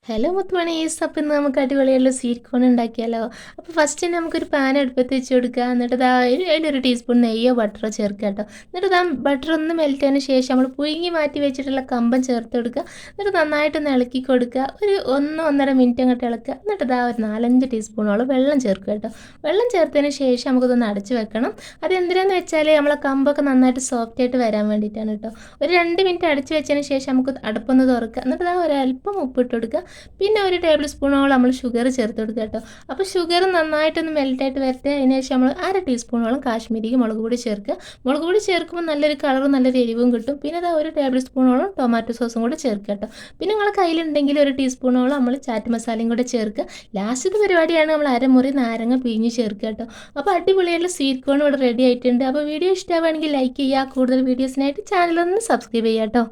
Hello മുത്തുമണീസ്, അപ്പം ഇന്ന് നമുക്ക് അടിപൊളിയുള്ള സ്വീറ്റ് കോൺ ഉണ്ടാക്കിയാലോ. അപ്പോൾ ഫസ്റ്റ് തന്നെ നമുക്കൊരു പാൻ അടുപ്പത്ത് വെച്ച് കൊടുക്കുക. എന്നിട്ട് അതിലൊരു ടീസ്പൂൺ നെയ്യോ ബട്ടറോ ചേർക്കുക കേട്ടോ. എന്നിട്ട് ബട്ടർ ഒന്ന് മെൽറ്റ് ആയതിന് ശേഷം നമ്മൾ പുഴുങ്ങി മാറ്റി വെച്ചിട്ടുള്ള കമ്പം ചേർത്ത് കൊടുക്കുക. എന്നിട്ട് നന്നായിട്ടൊന്ന് ഇളക്കി കൊടുക്കുക. ഒരു 1-1.5 മിനിറ്റ് അങ്ങോട്ട് ഇളക്കുക. എന്നിട്ട് ഒരു 4-5 ടീസ്പൂണോളം വെള്ളം ചേർക്കുക കേട്ടോ. വെള്ളം ചേർത്തതിന് ശേഷം നമുക്കിതൊന്ന് അടച്ച് വെക്കണം. അതെന്തിനാന്ന് വെച്ചാൽ നമ്മളെ കമ്പൊക്കെ നന്നായിട്ട് സോഫ്റ്റ് ആയിട്ട് വരാൻ വേണ്ടിയിട്ടാണ് കേട്ടോ. ഒരു 2 മിനിറ്റ് അടച്ച് വെച്ചതിന് ശേഷം നമുക്ക് അടുപ്പൊന്ന് തുറക്കുക. എന്നിട്ട് ഒരല്പം ഉപ്പിട്ട് കൊടുക്കുക. പിന്നെ ഒരു ടേബിൾ സ്പൂണോളം നമ്മൾ ഷുഗർ ചേർത്ത് കൊടുക്കുക കേട്ടോ. അപ്പോൾ ഷുഗർ നന്നായിട്ടൊന്ന് മെൽറ്റായിട്ട് വരട്ടെ. അതിന് ശേഷം നമ്മൾ 1/2 ടീസ്പൂണോളം കാശ്മീരി മുളക് പൊടി ചേർക്കുക. മുളക് പൊടി ചേർക്കുമ്പോൾ നല്ലൊരു കളറും നല്ലൊരു എരിവും കിട്ടും. പിന്നെ ഒരു ടേബിൾ സ്പൂണോളം ടൊമാറ്റോ സോസും കൂടെ ചേർക്കുക കേട്ടോ. പിന്നെ നിങ്ങളെ കയ്യിലുണ്ടെങ്കിൽ ഒരു ടീസ്പൂണോളം നമ്മൾ ചാറ്റ് മസാലയും കൂടെ ചേർക്കുക. ലാസ്റ്റത്തെ പരിപാടിയാണ് നമ്മൾ അരമുറി നാരങ്ങ പിഴിഞ്ഞ് ചേർക്കുക കേട്ടോ. അപ്പോൾ അടിപൊളിയായിട്ടുള്ള സ്വീറ്റ് കോൺ ഇവിടെ റെഡി ആയിട്ടുണ്ട്. അപ്പോൾ വീഡിയോ ഇഷ്ടമാവുകയാണെങ്കിൽ ലൈക്ക് ചെയ്യുക. കൂടുതൽ വീഡിയോസിനായിട്ട് ചാനലൊന്ന് സബ്സ്ക്രൈബ് ചെയ്യുക കേട്ടോ.